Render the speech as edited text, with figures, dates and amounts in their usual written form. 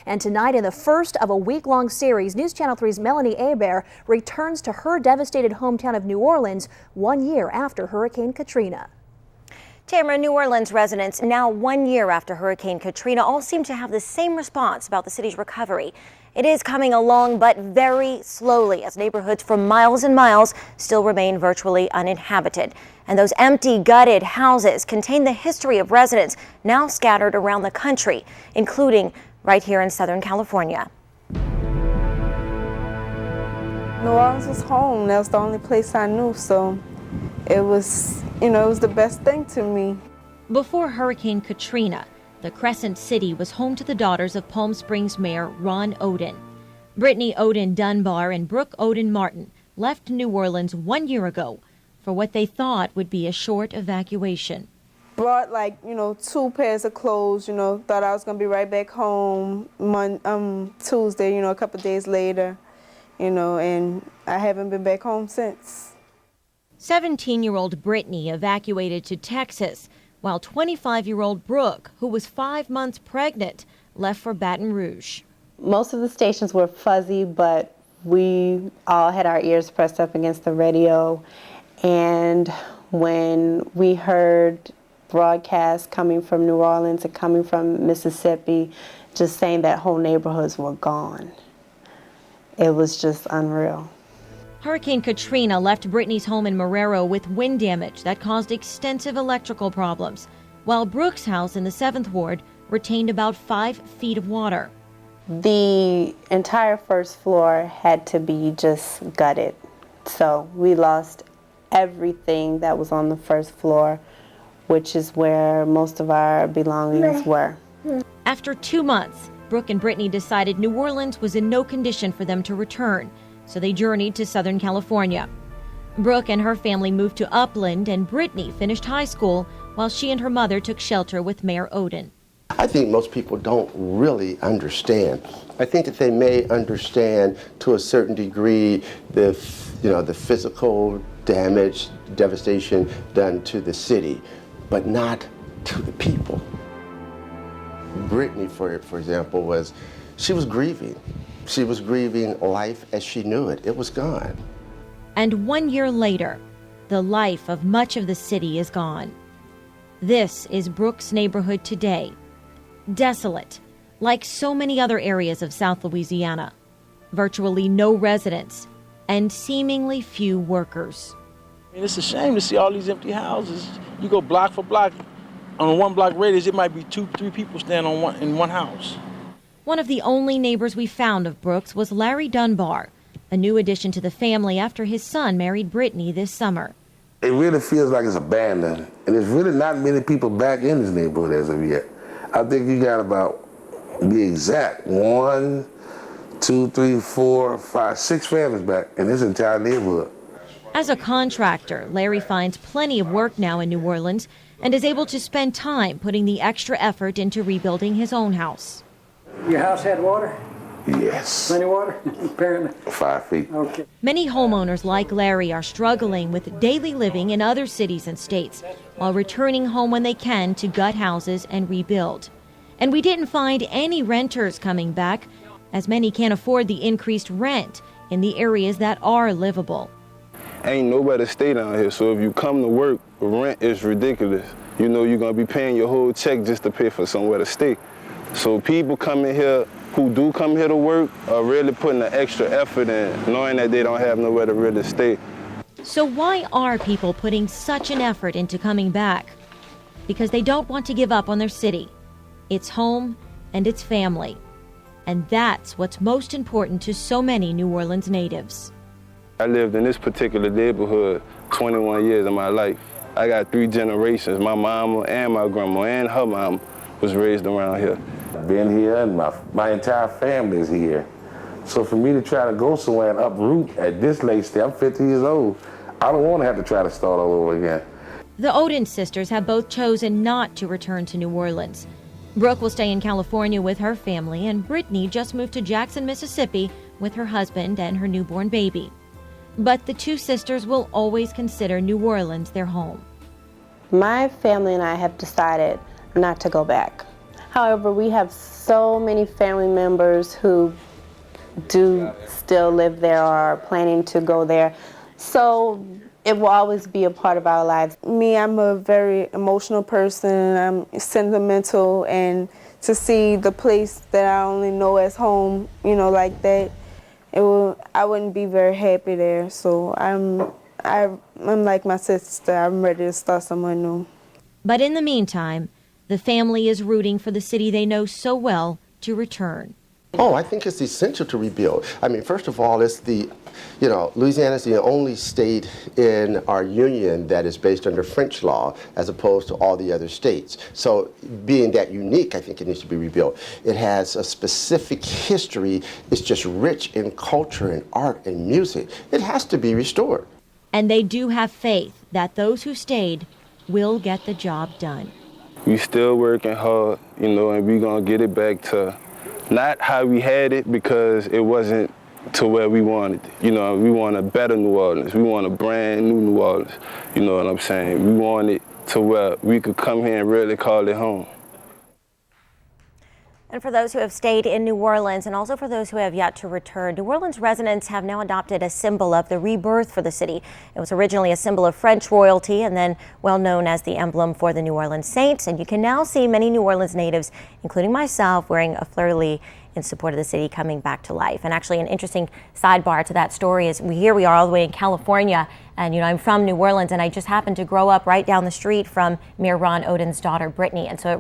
And tonight, in the first of a week-long series, News Channel 3's Melanie Hebert returns to her devastated hometown of New Orleans 1 year after Hurricane Katrina. Tamara, New Orleans residents, now 1 year after Hurricane Katrina, all seem to have the same response about the city's recovery. It is coming along, but very slowly, as neighborhoods for miles and miles still remain virtually uninhabited. And those empty, gutted houses contain the history of residents now scattered around the country, including right here in Southern California. New Orleans was home. That was the only place I knew, so it was, it was the best thing to me. Before Hurricane Katrina, the Crescent City was home to the daughters of Palm Springs Mayor Ron Oden. Brittany Oden Dunbar and Brooke Oden Martin left New Orleans 1 year ago for what they thought would be a short evacuation. Brought 2 pairs of clothes, thought I was going to be right back home Tuesday, a couple days later, and I haven't been back home since. 17-year-old Brittany evacuated to Texas, while 25-year-old Brooke, who was 5 months pregnant, left for Baton Rouge. Most of the stations were fuzzy, but we all had our ears pressed up against the radio. And when we heard broadcasts coming from New Orleans and coming from Mississippi, just saying that whole neighborhoods were gone, it was just unreal. Hurricane Katrina left Brittany's home in Marrero with wind damage that caused extensive electrical problems, while Brooke's house in the 7th Ward retained about 5 feet of water. The entire first floor had to be just gutted. So we lost everything that was on the first floor, which is where most of our belongings were. After 2 months, Brooke and Brittany decided New Orleans was in no condition for them to return, so they journeyed to Southern California. Brooke and her family moved to Upland, and Brittany finished high school while she and her mother took shelter with Mayor Oden. I think most people don't really understand. I think that they may understand to a certain degree the physical damage, devastation done to the city, but not to the people. Brittany, for example, she was grieving. She was grieving life as she knew it. It was gone. And 1 year later, the life of much of the city is gone. This is Brooke's neighborhood today. Desolate, like so many other areas of South Louisiana. Virtually no residents and seemingly few workers. It's a shame to see all these empty houses. You go block for block, on a 1 block radius, it might be 2-3 people standing in one house. One of the only neighbors we found of Brooke's was Larry Dunbar, a new addition to the family after his son married Brittany this summer. It really feels like it's abandoned, and there's really not many people back in this neighborhood as of yet. I think you got about, to be exact, 1, 2, 3, 4, 5, 6 families back in this entire neighborhood. As a contractor, Larry finds plenty of work now in New Orleans and is able to spend time putting the extra effort into rebuilding his own house. Your house had water? Yes. Plenty of water? Apparently. 5 feet. Okay. Many homeowners like Larry are struggling with daily living in other cities and states while returning home when they can to gut houses and rebuild. And we didn't find any renters coming back, as many can't afford the increased rent in the areas that are livable. Ain't nobody stay down here, so if you come to work, rent is ridiculous. You know you're gonna be paying your whole check just to pay for somewhere to stay. So people coming here who do come here to work are really putting the extra effort in, knowing that they don't have nowhere to really stay. So why are people putting such an effort into coming back? Because they don't want to give up on their city, its home, and its family. And that's what's most important to so many New Orleans natives. I lived in this particular neighborhood 21 years of my life. I got 3 generations. My mama and my grandma and her mama was raised around here. I've been here and my entire family is here. So for me to try to go somewhere and uproot at this late stage, I'm 50 years old. I don't want to have to try to start all over again. The Oden sisters have both chosen not to return to New Orleans. Brooke will stay in California with her family, and Brittany just moved to Jackson, Mississippi with her husband and her newborn baby. But the 2 sisters will always consider New Orleans their home. My family and I have decided not to go back. However, we have so many family members who do still live there or are planning to go there. So it will always be a part of our lives. Me, I'm a very emotional person. I'm sentimental, and to see the place that I only know as home, like that, I wouldn't be very happy there. So I'm like my sister. I'm ready to start somewhere new. But in the meantime, the family is rooting for the city they know so well to return. Oh, I think it's essential to rebuild. I mean, first of all, it's Louisiana is the only state in our union that is based under French law as opposed to all the other states. So being that unique, I think it needs to be rebuilt. It has a specific history. It's just rich in culture and art and music. It has to be restored. And they do have faith that those who stayed will get the job done. We still working hard, and we gonna get it back to not how we had it, because it wasn't to where we wanted it. We want a better New Orleans. We want a brand new New Orleans. You know what I'm saying? We want it to where we could come here and really call it home. And for those who have stayed in New Orleans, and also for those who have yet to return, New Orleans residents have now adopted a symbol of the rebirth for the city. It was originally a symbol of French royalty and then well known as the emblem for the New Orleans Saints. And you can now see many New Orleans natives, including myself, wearing a fleur-de-lis in support of the city coming back to life. And actually an interesting sidebar to that story is here we are all the way in California, and I'm from New Orleans, and I just happened to grow up right down the street from Mayor Ron Odin's daughter, Brittany. And so it